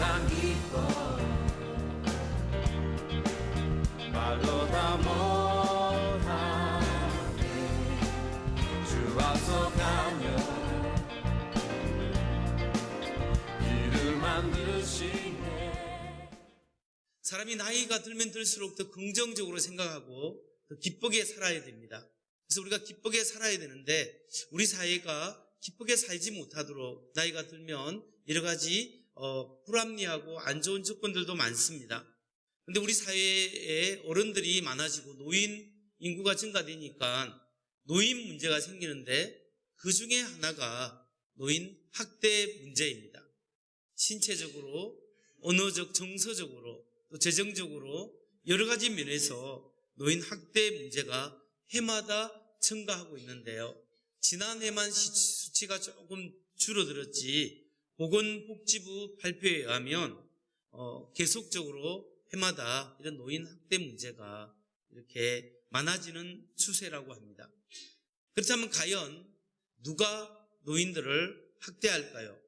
난 기뻐 말로 다 못하네 주 앞서가며 길을 만드시네. 사람이 나이가 들면 들수록 더 긍정적으로 생각하고 더 기쁘게 살아야 됩니다. 그래서 우리가 기쁘게 살아야 되는데 우리 사회가 기쁘게 살지 못하도록 나이가 들면 여러 가지 불합리하고 안 좋은 조건들도 많습니다. 그런데 우리 사회에 어른들이 많아지고 노인 인구가 증가되니까 노인 문제가 생기는데 그 중에 하나가 노인 학대 문제입니다. 신체적으로, 언어적, 정서적으로, 또 재정적으로 여러 가지 면에서 노인 학대 문제가 해마다 증가하고 있는데요. 지난해만 수치가 조금 줄어들었지 보건복지부 발표에 의하면 계속적으로 해마다 이런 노인 학대 문제가 이렇게 많아지는 추세라고 합니다. 그렇다면 과연 누가 노인들을 학대할까요?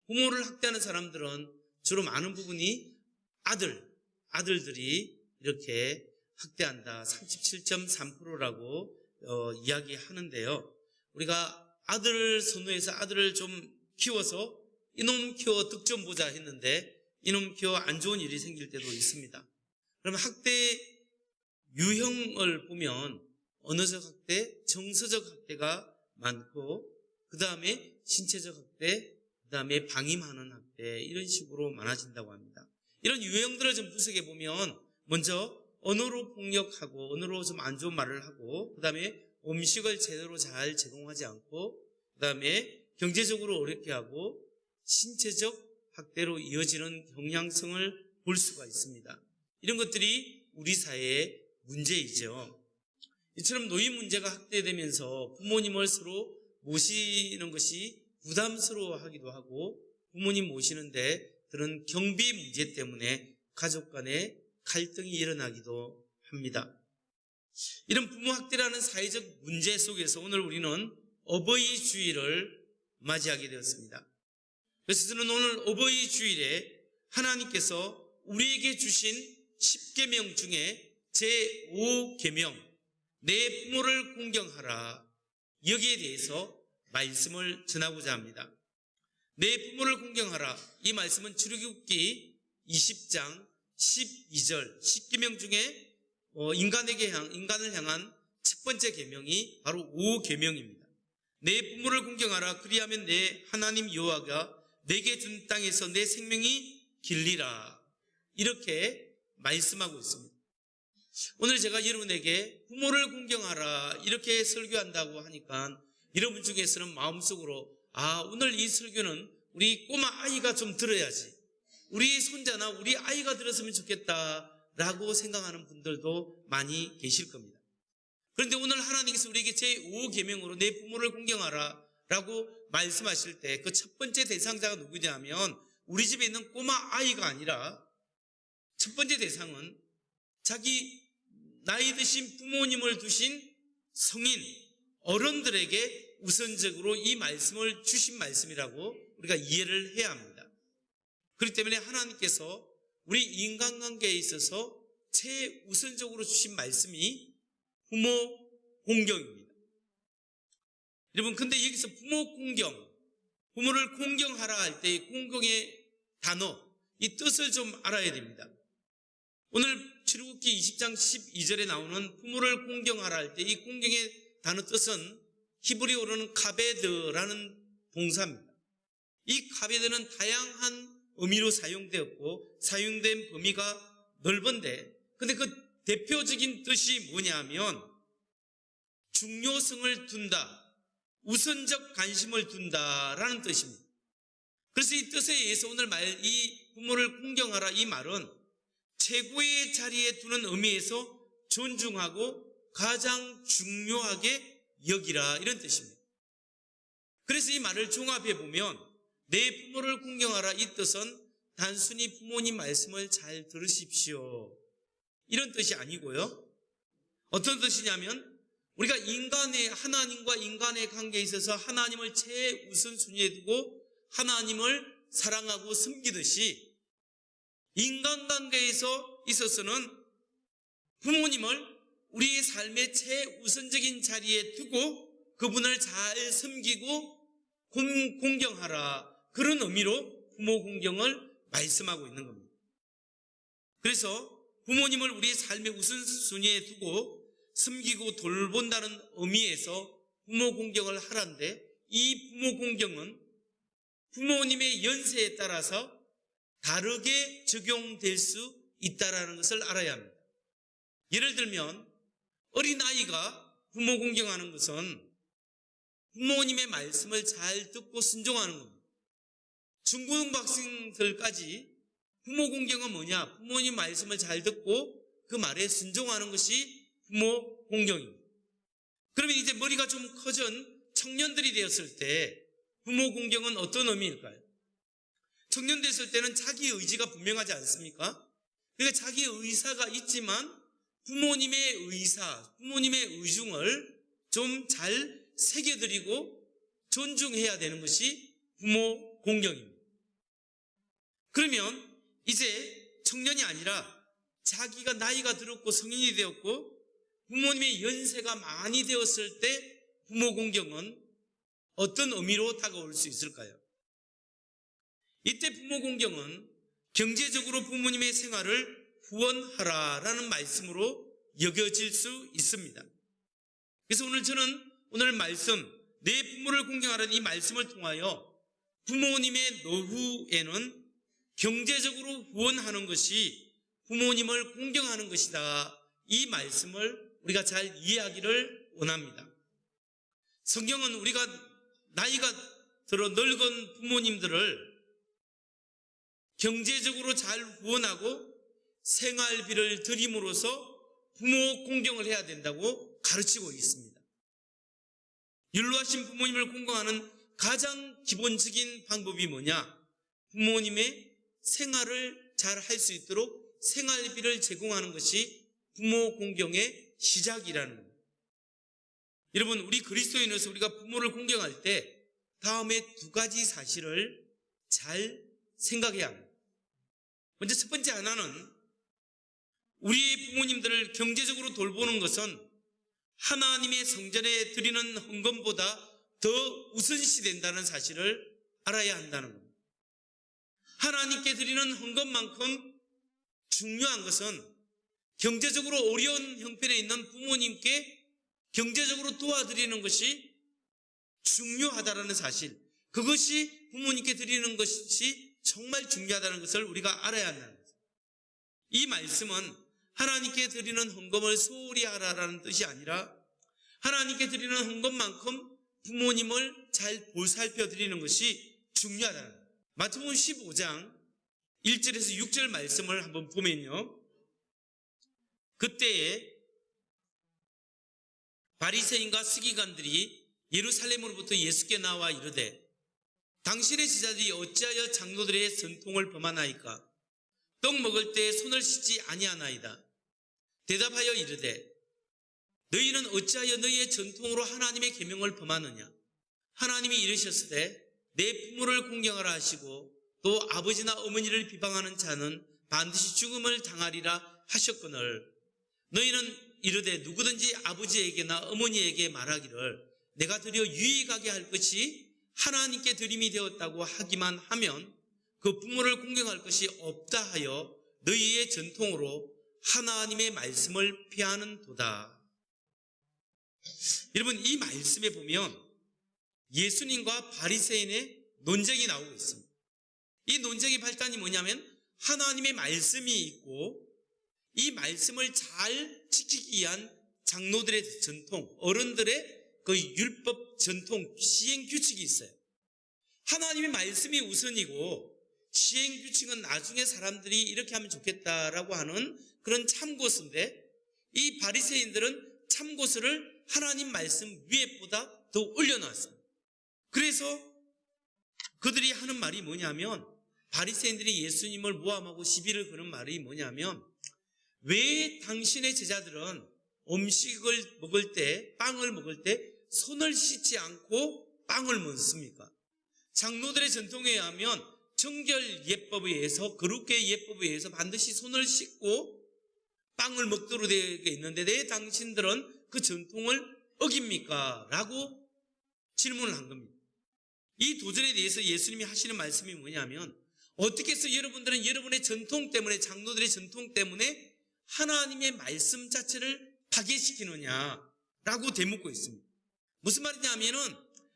부모를 학대하는 사람들은 주로 많은 부분이 아들들이 이렇게 학대한다. 37.3%라고 이야기하는데요. 우리가 아들을 선호해서 아들을 좀 키워서 이놈 키워 득 좀 보자 했는데 이놈 키워 안 좋은 일이 생길 때도 있습니다. 그럼 학대 유형을 보면 언어적 학대, 정서적 학대가 많고 그 다음에 신체적 학대, 그 다음에 방임하는 학대 이런 식으로 많아진다고 합니다. 이런 유형들을 좀 분석해 보면 먼저 언어로 폭력하고 언어로 좀 안 좋은 말을 하고 그 다음에 음식을 제대로 잘 제공하지 않고 그 다음에 경제적으로 어렵게 하고 신체적 학대로 이어지는 경향성을 볼 수가 있습니다. 이런 것들이 우리 사회의 문제이죠. 이처럼 노인 문제가 확대되면서 부모님을 서로 모시는 것이 부담스러워하기도 하고 부모님 모시는데 그런 경비 문제 때문에 가족 간에 갈등이 일어나기도 합니다. 이런 부모 학대라는 사회적 문제 속에서 오늘 우리는 어버이 주일을 맞이하게 되었습니다. 그래서 저는 오늘 어버이 주일에 하나님께서 우리에게 주신 10계명 중에 제5계명 내 부모를 공경하라 여기에 대해서 말씀을 전하고자 합니다. 내 부모를 공경하라 이 말씀은 출애굽기 20장 12절 10계명 중에 인간을 향한 첫 번째 계명이 바로 5계명입니다. 내 부모를 공경하라 그리하면 내 하나님 여호와가 내게 준 땅에서 내 생명이 길리라 이렇게 말씀하고 있습니다. 오늘 제가 여러분에게 부모를 공경하라 이렇게 설교한다고 하니까 여러분 중에서는 마음속으로 오늘 이 설교는 우리 꼬마 아이가 좀 들어야지 우리 손자나 우리 아이가 들었으면 좋겠다라고 생각하는 분들도 많이 계실 겁니다. 그런데 오늘 하나님께서 우리에게 제5계명으로 내 부모를 공경하라 라고 말씀하실 때 그 첫 번째 대상자가 누구냐면 우리 집에 있는 꼬마 아이가 아니라 첫 번째 대상은 자기 나이 드신 부모님을 두신 성인 어른들에게 우선적으로 이 말씀을 주신 말씀이라고 우리가 이해를 해야 합니다. 그렇기 때문에 하나님께서 우리 인간관계에 있어서 최우선적으로 주신 말씀이 부모 공경입니다. 여러분 근데 여기서 부모 공경, 부모를 공경하라 할 때 이 공경의 단어, 이 뜻을 좀 알아야 됩니다. 오늘 출애굽기 20장 12절에 나오는 부모를 공경하라 할 때 이 공경의 단어 뜻은 히브리어로는 카베드라는 동사입니다. 이 카베드는 다양한 의미로 사용되었고 사용된 범위가 넓은데 근데 그 대표적인 뜻이 뭐냐면 중요성을 둔다, 우선적 관심을 둔다라는 뜻입니다. 그래서 이 뜻에 의해서 오늘 이 부모를 공경하라 이 말은 최고의 자리에 두는 의미에서 존중하고 가장 중요하게 여기라 이런 뜻입니다. 그래서 이 말을 종합해 보면 내 부모를 공경하라 이 뜻은 단순히 부모님 말씀을 잘 들으십시오 이런 뜻이 아니고요. 어떤 뜻이냐면 우리가 하나님과 인간의 관계에 있어서 하나님을 최우선순위에 두고 하나님을 사랑하고 섬기듯이 인간관계에서 있어서는 부모님을 우리의 삶의 최우선적인 자리에 두고 그분을 잘 섬기고 공경하라. 그런 의미로 부모 공경을 말씀하고 있는 겁니다. 그래서 부모님을 우리의 삶의 우선순위에 두고 섬기고 돌본다는 의미에서 부모 공경을 하라는데, 이 부모 공경은 부모님의 연세에 따라서 다르게 적용될 수 있다는 것을 알아야 합니다. 예를 들면 어린아이가 부모 공경하는 것은 부모님의 말씀을 잘 듣고 순종하는 겁니다. 중고등부 학생들까지 부모 공경은 뭐냐? 부모님 말씀을 잘 듣고 그 말에 순종하는 것이 부모 공경입니다. 그러면 이제 머리가 좀 커진 청년들이 되었을 때 부모 공경은 어떤 의미일까요? 청년 됐을 때는 자기 의지가 분명하지 않습니까? 그러니까 자기 의사가 있지만 부모님의 의사, 부모님의 의중을 좀 잘 새겨드리고 존중해야 되는 것이 부모 공경입니다. 그러면 이제 청년이 아니라 자기가 나이가 들었고 성인이 되었고 부모님의 연세가 많이 되었을 때 부모 공경은 어떤 의미로 다가올 수 있을까요? 이때 부모 공경은 경제적으로 부모님의 생활을 후원하라라는 말씀으로 여겨질 수 있습니다. 그래서 오늘 말씀, 내 부모를 공경하라는 이 말씀을 통하여 부모님의 노후에는 경제적으로 후원하는 것이 부모님을 공경하는 것이다. 이 말씀을 우리가 잘 이해하기를 원합니다. 성경은 우리가 나이가 들어 늙은 부모님들을 경제적으로 잘 후원하고 생활비를 드림으로써 부모 공경을 해야 된다고 가르치고 있습니다. 연로하신 부모님을 공경하는 가장 기본적인 방법이 뭐냐? 부모님의 생활을 잘 할 수 있도록 생활비를 제공하는 것이 부모 공경의 시작이라는 겁니다. 여러분, 우리 그리스도인으로서 우리가 부모를 공경할 때 다음에 두 가지 사실을 잘 생각해야 합니다. 먼저 첫 번째 하나는 우리 부모님들을 경제적으로 돌보는 것은 하나님의 성전에 드리는 헌금보다 더 우선시 된다는 사실을 알아야 한다는 겁니다. 하나님께 드리는 헌금만큼 중요한 것은 경제적으로 어려운 형편에 있는 부모님께 경제적으로 도와드리는 것이 중요하다는 사실, 그것이 부모님께 드리는 것이 정말 중요하다는 것을 우리가 알아야 한다는 것입니다. 이 말씀은 하나님께 드리는 헌금을 소홀히 하라라는 뜻이 아니라 하나님께 드리는 헌금만큼 부모님을 잘 보살펴 드리는 것이 중요하다는 겁니다. 마태복음 15장 1절에서 6절 말씀을 한번 보면요, 그때에 바리새인과 서기관들이 예루살렘으로부터 예수께 나와 이르되 당신의 제자들이 어찌하여 장로들의 전통을 범하나이까? 떡 먹을 때 손을 씻지 아니하나이다. 대답하여 이르되 너희는 어찌하여 너희의 전통으로 하나님의 계명을 범하느냐? 하나님이 이르셨으되 내 부모를 공경하라 하시고 또 아버지나 어머니를 비방하는 자는 반드시 죽음을 당하리라 하셨거늘 너희는 이르되 누구든지 아버지에게나 어머니에게 말하기를 내가 드려 유익하게 할 것이 하나님께 드림이 되었다고 하기만 하면 그 부모를 공경할 것이 없다 하여 너희의 전통으로 하나님의 말씀을 피하는도다. 여러분, 이 말씀에 보면 예수님과 바리새인의 논쟁이 나오고 있습니다. 이 논쟁의 발단이 뭐냐면 하나님의 말씀이 있고 이 말씀을 잘 지키기 위한 장로들의 전통, 어른들의 그 율법 전통, 시행 규칙이 있어요. 하나님의 말씀이 우선이고 시행 규칙은 나중에 사람들이 이렇게 하면 좋겠다라고 하는 그런 참고서인데 이 바리새인들은 참고서를 하나님 말씀 위에보다 더 올려놨습니다. 그래서 그들이 하는 말이 뭐냐면 바리새인들이 예수님을 모함하고 시비를 거는 말이 뭐냐면 왜 당신의 제자들은 음식을 먹을 때, 빵을 먹을 때 손을 씻지 않고 빵을 먹습니까? 장로들의 전통에 의하면 정결 예법에 의해서, 거룩의 예법에 의해서 반드시 손을 씻고 빵을 먹도록 되어 있는데 왜 당신들은 그 전통을 어깁니까? 라고 질문을 한 겁니다. 이 도전에 대해서 예수님이 하시는 말씀이 뭐냐면, 어떻게 해서 여러분들은 여러분의 전통 때문에, 장로들의 전통 때문에 하나님의 말씀 자체를 파괴시키느냐라고 되묻고 있습니다. 무슨 말이냐면은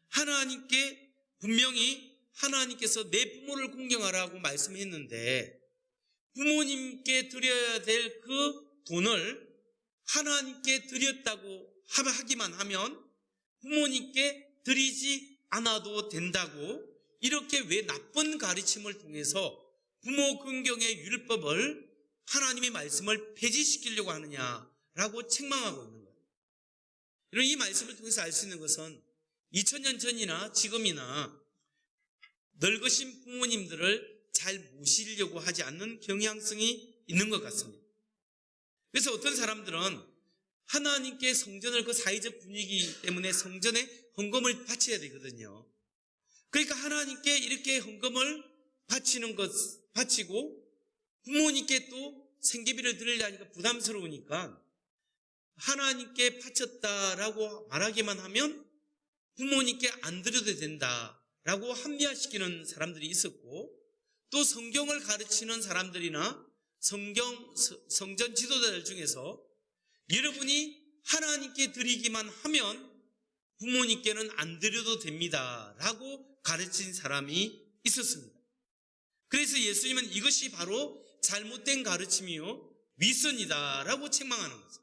하나님께 분명히 하나님께서 내 부모를 공경하라고 말씀했는데 부모님께 드려야 될 그 돈을 하나님께 드렸다고 하기만 하면 부모님께 드리지 않아도 된다고, 이렇게 왜 나쁜 가르침을 통해서 부모 긍경의 율법을, 하나님의 말씀을 폐지시키려고 하느냐라고 책망하고 있는 거예요. 이런 이 말씀을 통해서 알 수 있는 것은 2000년 전이나 지금이나 늙으신 부모님들을 잘 모시려고 하지 않는 경향성이 있는 것 같습니다. 그래서 어떤 사람들은 하나님께 성전을, 그 사회적 분위기 때문에 성전에 헌금을 바쳐야 되거든요. 그러니까 하나님께 이렇게 헌금을 바치고 부모님께 또 생계비를 드리려니까 부담스러우니까 하나님께 바쳤다라고 말하기만 하면 부모님께 안 드려도 된다라고 합리화시키는 사람들이 있었고, 또 성경을 가르치는 사람들이나 성전 지도자들 중에서 여러분이 하나님께 드리기만 하면 부모님께는 안 드려도 됩니다 라고 가르친 사람이 있었습니다. 그래서 예수님은 이것이 바로 잘못된 가르침이요 위선이다 라고 책망하는 거죠.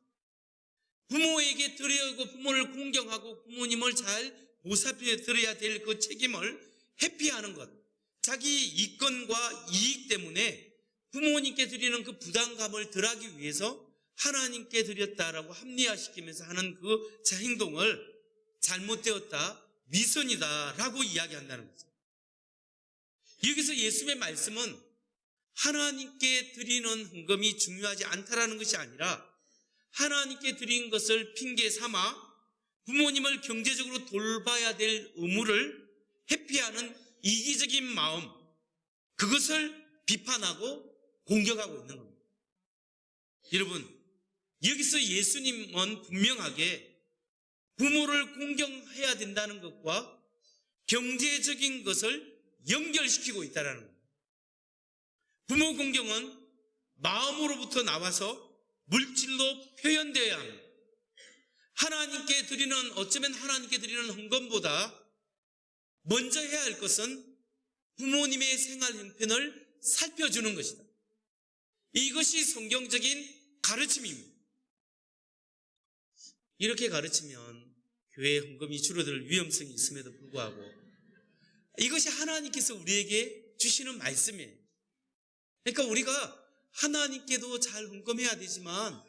부모에게 드려고 부모를 공경하고 부모님을 잘 보살펴 드려야 될 그 책임을 회피하는 것, 자기 이권과 이익 때문에 부모님께 드리는 그 부담감을 덜하기 위해서 하나님께 드렸다라고 합리화시키면서 하는 그 행동을 잘못되었다, 위선이다라고 이야기한다는 거죠. 여기서 예수님의 말씀은 하나님께 드리는 헌금이 중요하지 않다라는 것이 아니라 하나님께 드린 것을 핑계 삼아 부모님을 경제적으로 돌봐야 될 의무를 회피하는 이기적인 마음, 그것을 비판하고 공격하고 있는 겁니다. 여러분, 여기서 예수님은 분명하게 부모를 공경해야 된다는 것과 경제적인 것을 연결시키고 있다는 겁니다. 부모 공경은 마음으로부터 나와서 물질로 표현되어야 합니다. 하나님께 드리는, 어쩌면 하나님께 드리는 헌금보다 먼저 해야 할 것은 부모님의 생활 형편을 살펴주는 것이다. 이것이 성경적인 가르침입니다. 이렇게 가르치면 교회 헌금이 줄어들 위험성이 있음에도 불구하고 이것이 하나님께서 우리에게 주시는 말씀이에요. 그러니까 우리가 하나님께도 잘 헌금해야 되지만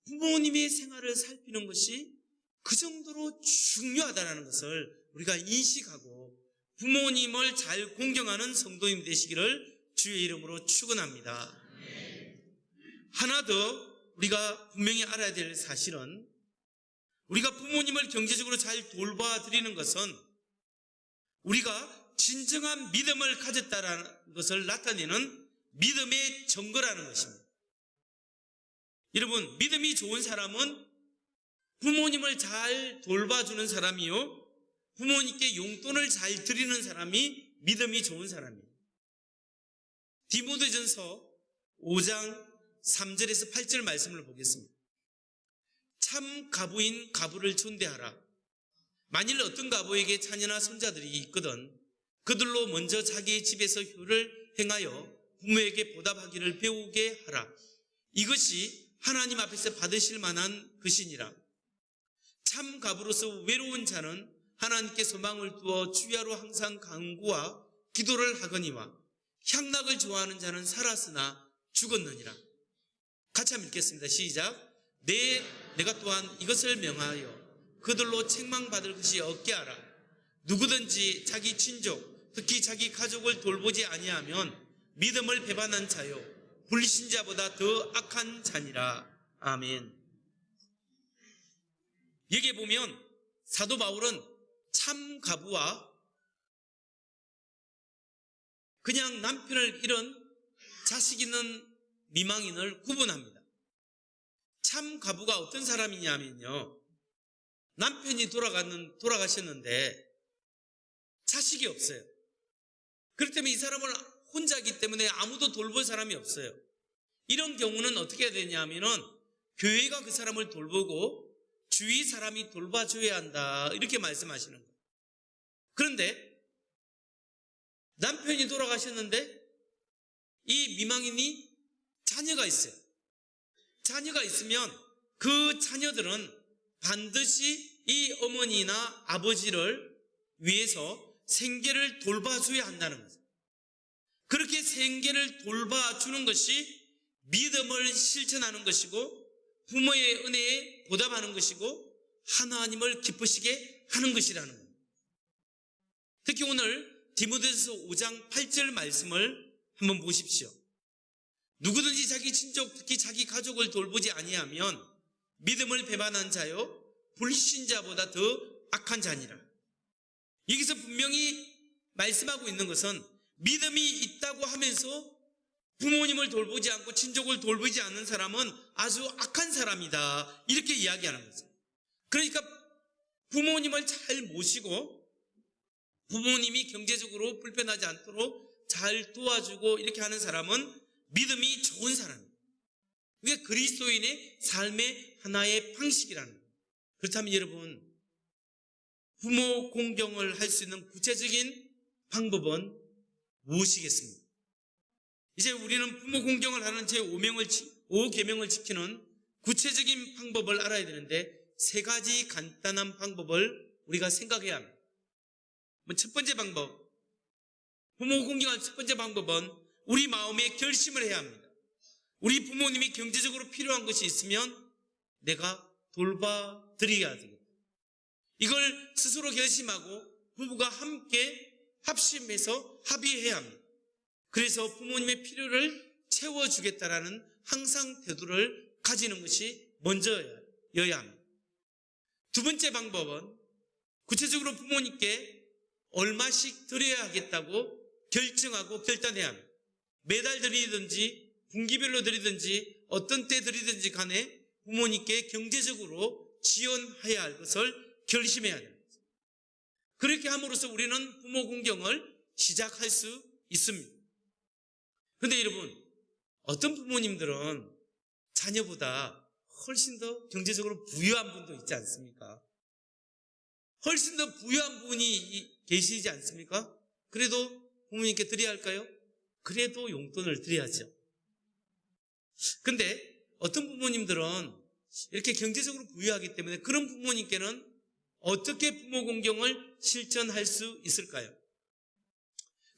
부모님의 생활을 살피는 것이 그 정도로 중요하다는 것을 우리가 인식하고 부모님을 잘 공경하는 성도님 되시기를 주의 이름으로 축원합니다. 하나 더 우리가 분명히 알아야 될 사실은, 우리가 부모님을 경제적으로 잘 돌봐드리는 것은 우리가 진정한 믿음을 가졌다는 것을 나타내는 믿음의 증거라는 것입니다. 여러분, 믿음이 좋은 사람은 부모님을 잘 돌봐주는 사람이요, 부모님께 용돈을 잘 드리는 사람이 믿음이 좋은 사람이에요. 디모데전서 5장 3절에서 8절 말씀을 보겠습니다. 참 가부인 가부를 존대하라. 만일 어떤 가부에게 자녀나 손자들이 있거든 그들로 먼저 자기의 집에서 효를 행하여 부모에게 보답하기를 배우게 하라. 이것이 하나님 앞에서 받으실 만한 것이니라. 참 가부로서 외로운 자는 하나님께 소망을 두어 주야로 항상 간구와 기도를 하거니와 향락을 좋아하는 자는 살았으나 죽었느니라. 같이 한번 읽겠습니다. 시작. 내가 또한 이것을 명하여 그들로 책망받을 것이 없게 하라. 누구든지 자기 친족, 특히 자기 가족을 돌보지 아니하면 믿음을 배반한 자요 불신자보다 더 악한 자니라. 아멘. 여기에 보면 사도 바울은 참 가부와 그냥 남편을 잃은 자식 있는 미망인을 구분합니다. 참 과부가 어떤 사람이냐면요, 남편이 돌아가셨는데 자식이 없어요. 그렇기 때문에 이 사람을 혼자이기 때문에 아무도 돌볼 사람이 없어요. 이런 경우는 어떻게 해야 되냐면은 교회가 그 사람을 돌보고 주위 사람이 돌봐줘야 한다, 이렇게 말씀하시는 거예요. 그런데 남편이 돌아가셨는데 이 미망인이 자녀가 있어요. 자녀가 있으면 그 자녀들은 반드시 이 어머니나 아버지를 위해서 생계를 돌봐줘야 한다는 거죠. 그렇게 생계를 돌봐주는 것이 믿음을 실천하는 것이고 부모의 은혜에 보답하는 것이고 하나님을 기쁘시게 하는 것이라는 거예요. 특히 오늘 디모데후서 5장 8절 말씀을 한번 보십시오. 누구든지 자기 친족, 특히 자기 가족을 돌보지 아니하면 믿음을 배반한 자요 불신자보다 더 악한 자니라. 여기서 분명히 말씀하고 있는 것은 믿음이 있다고 하면서 부모님을 돌보지 않고 친족을 돌보지 않는 사람은 아주 악한 사람이다, 이렇게 이야기하는 거죠. 그러니까 부모님을 잘 모시고 부모님이 경제적으로 불편하지 않도록 잘 도와주고 이렇게 하는 사람은 믿음이 좋은 사람이에요. 그게 그리스도인의 삶의 하나의 방식이라는 거예요. 그렇다면 여러분, 부모 공경을 할 수 있는 구체적인 방법은 무엇이겠습니까? 이제 우리는 부모 공경을 하는 제5계명을 지키는 구체적인 방법을 알아야 되는데 세 가지 간단한 방법을 우리가 생각해야 합니다. 첫 번째 방법, 부모 공경할 첫 번째 방법은 우리 마음에 결심을 해야 합니다. 우리 부모님이 경제적으로 필요한 것이 있으면 내가 돌봐드려야 되겠다. 이걸 스스로 결심하고 부부가 함께 합심해서 합의해야 합니다. 그래서 부모님의 필요를 채워주겠다라는 항상 태도를 가지는 것이 먼저여야 합니다. 두 번째 방법은 구체적으로 부모님께 얼마씩 드려야 하겠다고 결정하고 결단해야 합니다. 매달 드리든지 분기별로 드리든지 어떤 때 드리든지 간에 부모님께 경제적으로 지원해야 할 것을 결심해야 됩니다. 그렇게 함으로써 우리는 부모 공경을 시작할 수 있습니다. 그런데 여러분, 어떤 부모님들은 자녀보다 훨씬 더 경제적으로 부유한 분도 있지 않습니까? 훨씬 더 부유한 분이 계시지 않습니까? 그래도 부모님께 드려야 할까요? 그래도 용돈을 드려야죠. 근데 어떤 부모님들은 이렇게 경제적으로 부유하기 때문에 그런 부모님께는 어떻게 부모 공경을 실천할 수 있을까요?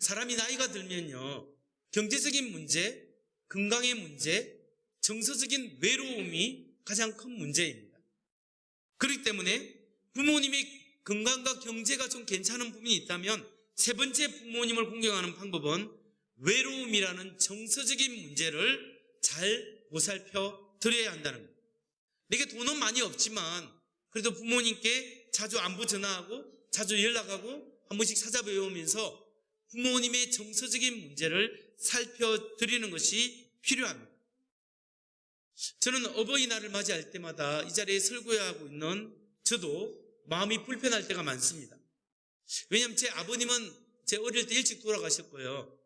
사람이 나이가 들면요, 경제적인 문제, 건강의 문제, 정서적인 외로움이 가장 큰 문제입니다. 그렇기 때문에 부모님의 건강과 경제가 좀 괜찮은 부분이 있다면 세 번째 부모님을 공경하는 방법은 외로움이라는 정서적인 문제를 잘 보살펴 드려야 한다는 겁니다. 내게 돈은 많이 없지만 그래도 부모님께 자주 안부 전화하고 자주 연락하고 한 번씩 찾아뵈오면서 부모님의 정서적인 문제를 살펴드리는 것이 필요합니다. 저는 어버이날을 맞이할 때마다 이 자리에 설교하고 있는 저도 마음이 불편할 때가 많습니다. 왜냐하면 제 아버님은 제 어릴 때 일찍 돌아가셨고요.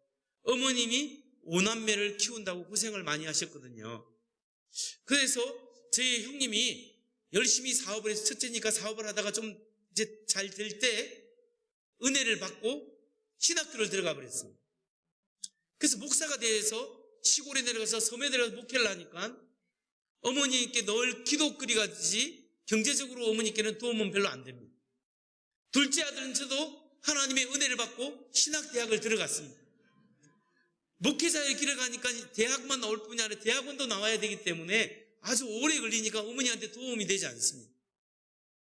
어머님이 5남매를 키운다고 고생을 많이 하셨거든요. 그래서 저희 형님이 열심히 사업을 해서 첫째니까 사업을 하다가 좀 이제 잘 될 때 은혜를 받고 신학교를 들어가 버렸습니다. 그래서 목사가 돼서 시골에 내려가서 섬에 내려가서 목회를 하니까 어머니께 늘 기도거리가지 경제적으로 어머니께는 도움은 별로 안 됩니다. 둘째 아들은 저도 하나님의 은혜를 받고 신학대학을 들어갔습니다. 목회자의 길을 가니까 대학만 나올 뿐이 아니라 대학원도 나와야 되기 때문에 아주 오래 걸리니까 어머니한테 도움이 되지 않습니다.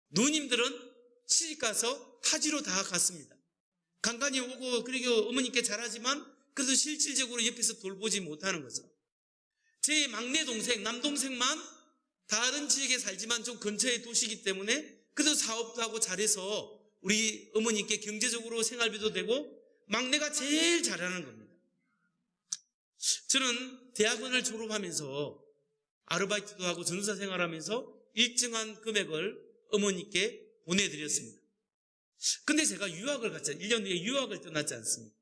누님들은 시집가서 타지로 다 갔습니다. 간간히 오고 그리고 어머니께 잘하지만 그래도 실질적으로 옆에서 돌보지 못하는 거죠. 제 막내 동생, 남동생만 다른 지역에 살지만 좀 근처의 도시이기 때문에 그래도 사업도 하고 잘해서 우리 어머니께 경제적으로 생활비도 되고 막내가 제일 잘하는 겁니다. 저는 대학원을 졸업하면서 아르바이트도 하고 전도사 생활하면서 일정한 금액을 어머니께 보내드렸습니다. 근데 제가 유학을 갔잖아요. 1년 뒤에 유학을 떠났지 않습니까?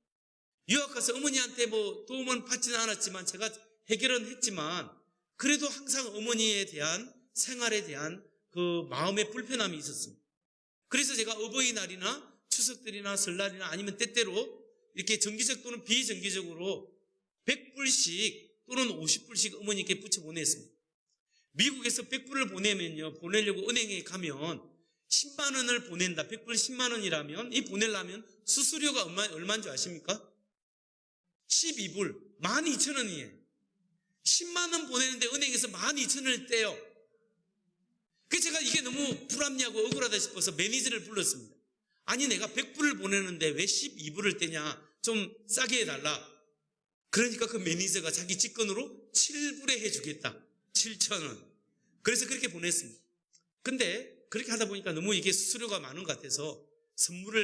유학 가서 어머니한테 뭐 도움은 받지는 않았지만 제가 해결은 했지만 그래도 항상 어머니에 대한 생활에 대한 그 마음의 불편함이 있었습니다. 그래서 제가 어버이날이나 추석들이나 설날이나 아니면 때때로 이렇게 정기적 또는 비정기적으로 100불씩 또는 50불씩 어머니께 붙여 보냈습니다. 미국에서 100불을 보내면요, 보내려고 은행에 가면 10만 원을 보낸다. 100불 10만 원이라면 이 보내려면 수수료가 얼마인 줄 아십니까? 12불, 12,000원이에요. 10만 원 보내는데 은행에서 12,000원을 떼요. 그래서 제가 이게 너무 불합리하고 억울하다 싶어서 매니저를 불렀습니다. 아니 내가 100불을 보내는데 왜 12불을 떼냐, 좀 싸게 해달라. 그러니까 그 매니저가 자기 직권으로 7불에 해주겠다. 7,000원. 그래서 그렇게 보냈습니다. 근데 그렇게 하다 보니까 너무 이게 수수료가 많은 것 같아서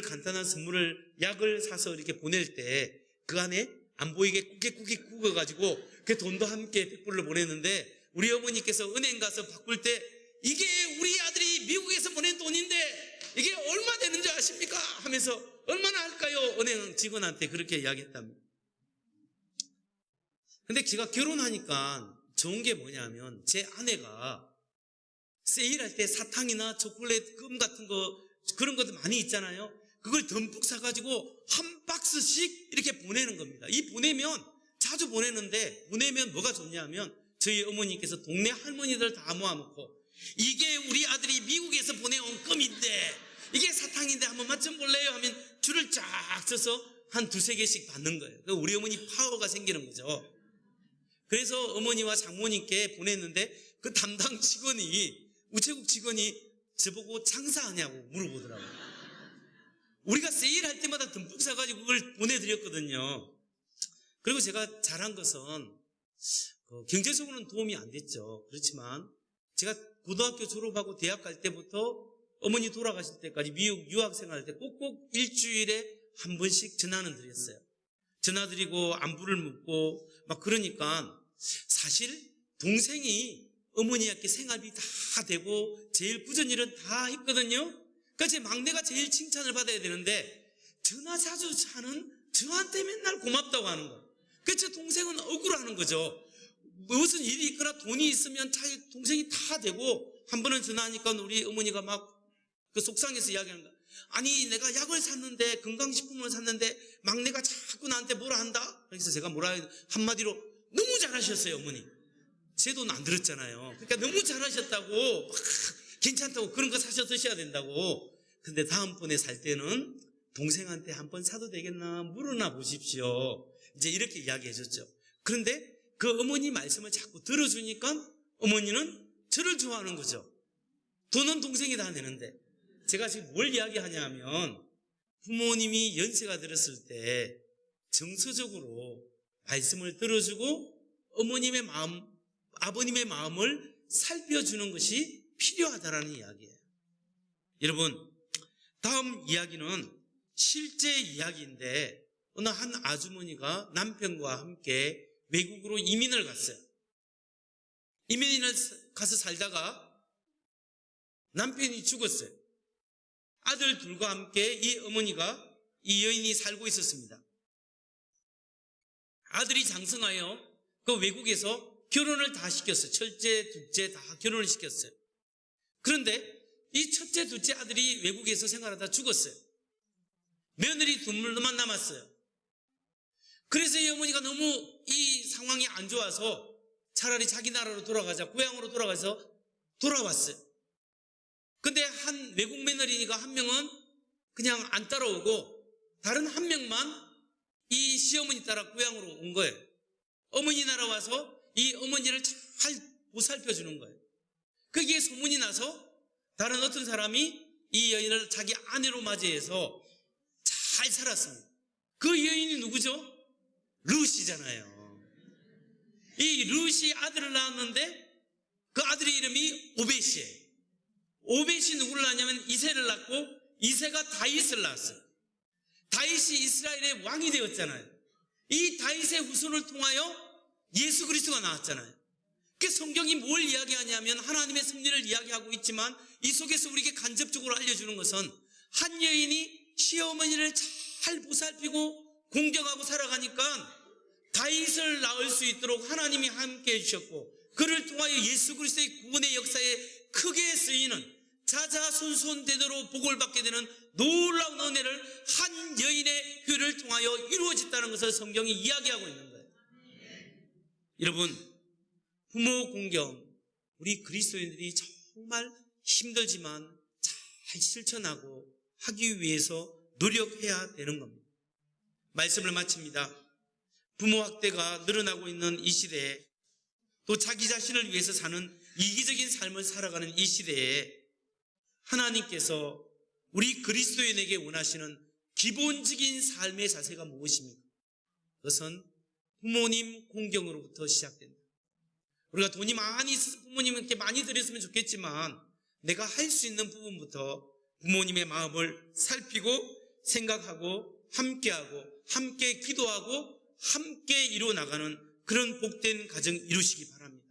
간단한 선물을 약을 사서 이렇게 보낼 때 그 안에 안 보이게 꾸깃꾸깃 구겨가지고 그 돈도 함께 100불로 보냈는데 우리 어머니께서 은행 가서 바꿀 때 이게 우리 아들이 미국에서 보낸 돈인데 이게 얼마 되는 줄 아십니까? 하면서 얼마나 할까요? 은행 직원한테 그렇게 이야기했답니다. 근데 제가 결혼하니까 좋은 게 뭐냐면 제 아내가 세일할 때 사탕이나 초콜릿, 껌 같은 거 그런 것도 많이 있잖아요. 그걸 듬뿍 사가지고 한 박스씩 이렇게 보내는 겁니다. 이 보내면 자주 보내는데 보내면 뭐가 좋냐면 저희 어머니께서 동네 할머니들 다 모아놓고 이게 우리 아들이 미국에서 보내온 껌인데 이게 사탕인데 한번 맛 좀 볼래요? 하면 줄을 쫙 서서 한 2-3개씩 받는 거예요. 우리 어머니 파워가 생기는 거죠. 그래서 어머니와 장모님께 보냈는데 그 담당 직원이 우체국 직원이 저보고 장사하냐고 물어보더라고요. 우리가 세일할 때마다 듬뿍 사가지고 그걸 보내드렸거든요. 그리고 제가 잘한 것은 경제적으로는 도움이 안 됐죠. 그렇지만 제가 고등학교 졸업하고 대학 갈 때부터 어머니 돌아가실 때까지 미국 유학생활 때 꼭꼭 일주일에 한 번씩 전화는 드렸어요. 전화드리고 안부를 묻고 막 그러니까 사실 동생이 어머니께 생활비 다 되고 제일 꾸준 일은 다 했거든요. 그러니까 제 막내가 제일 칭찬을 받아야 되는데 전화 자주 하는 저한테 맨날 고맙다고 하는 거예요. 그래서 제 동생은 억울하는 거죠. 무슨 일이 있거나 돈이 있으면 자기 동생이 다 되고 한 번은 전화하니까 우리 어머니가 막 그 속상해서 이야기하는 거야. 아니 내가 약을 샀는데 건강식품을 샀는데 막내가 자꾸 나한테 뭐라 한다. 그래서 제가 한마디로 너무 잘하셨어요 어머니. 제 돈 안 들었잖아요. 그러니까 너무 잘하셨다고 막 괜찮다고 그런 거 사셔 드셔야 된다고. 근데 다음번에 살 때는 동생한테 한 번 사도 되겠나 물어나 보십시오. 이제 이렇게 이야기해 줬죠. 그런데 그 어머니 말씀을 자꾸 들어주니까 어머니는 저를 좋아하는 거죠. 돈은 동생이 다 내는데. 제가 지금 뭘 이야기하냐 하면 부모님이 연세가 들었을 때 정서적으로 말씀을 들어주고 어머님의 마음, 아버님의 마음을 살펴주는 것이 필요하다라는 이야기예요. 여러분, 다음 이야기는 실제 이야기인데 어느 한 아주머니가 남편과 함께 외국으로 이민을 갔어요. 이민을 가서 살다가 남편이 죽었어요. 아들 둘과 함께 이 어머니가 이 여인이 살고 있었습니다. 아들이 장성하여 그 외국에서 결혼을 다 시켰어요. 첫째, 둘째 다 결혼을 시켰어요. 그런데 이 첫째, 둘째 아들이 외국에서 생활하다 죽었어요. 며느리 둘만 남았어요. 그래서 이 어머니가 너무 이 상황이 안 좋아서 차라리 자기 나라로 돌아가자, 고향으로 돌아가서 돌아왔어요. 근데 한 외국 며느리니까 한 명은 그냥 안 따라오고 다른 한 명만 이 시어머니 따라 고향으로 온 거예요. 어머니 나라 와서 이 어머니를 잘 보살펴주는 거예요. 그게 소문이 나서 다른 어떤 사람이 이 여인을 자기 아내로 맞이해서 잘 살았습니다. 그 여인이 누구죠? 룻이잖아요. 이 룻이 아들을 낳았는데 그 아들의 이름이 오벳이에요. 오벳이 누구를 낳냐면 이새를 낳고 이새가 다윗을 낳았어요. 다윗이 이스라엘의 왕이 되었잖아요. 이 다윗의 후손을 통하여 예수 그리스도가 나왔잖아요. 그 성경이 뭘 이야기하냐면 하나님의 섭리를 이야기하고 있지만 이 속에서 우리에게 간접적으로 알려주는 것은 한 여인이 시어머니를 잘 보살피고 공경하고 살아가니까 다윗을 낳을 수 있도록 하나님이 함께 해주셨고, 그를 통하여 예수 그리스도의 구원의 역사에 크게 쓰이는 자자손손 대대로 복을 받게 되는 놀라운 은혜를 한 여인의 교회를 통하여 이루어졌다는 것을 성경이 이야기하고 있는 거예요. 여러분, 부모 공경, 우리 그리스도인들이 정말 힘들지만 잘 실천하고 하기 위해서 노력해야 되는 겁니다. 말씀을 마칩니다. 부모 학대가 늘어나고 있는 이 시대에, 또 자기 자신을 위해서 사는 이기적인 삶을 살아가는 이 시대에 하나님께서 우리 그리스도인에게 원하시는 기본적인 삶의 자세가 무엇입니까? 그것은 부모님 공경으로부터 시작된다. 우리가 돈이 많이 있어서 부모님께 많이 드렸으면 좋겠지만 내가 할 수 있는 부분부터 부모님의 마음을 살피고 생각하고 함께하고 함께 기도하고 함께 이루어나가는 그런 복된 가정 이루시기 바랍니다.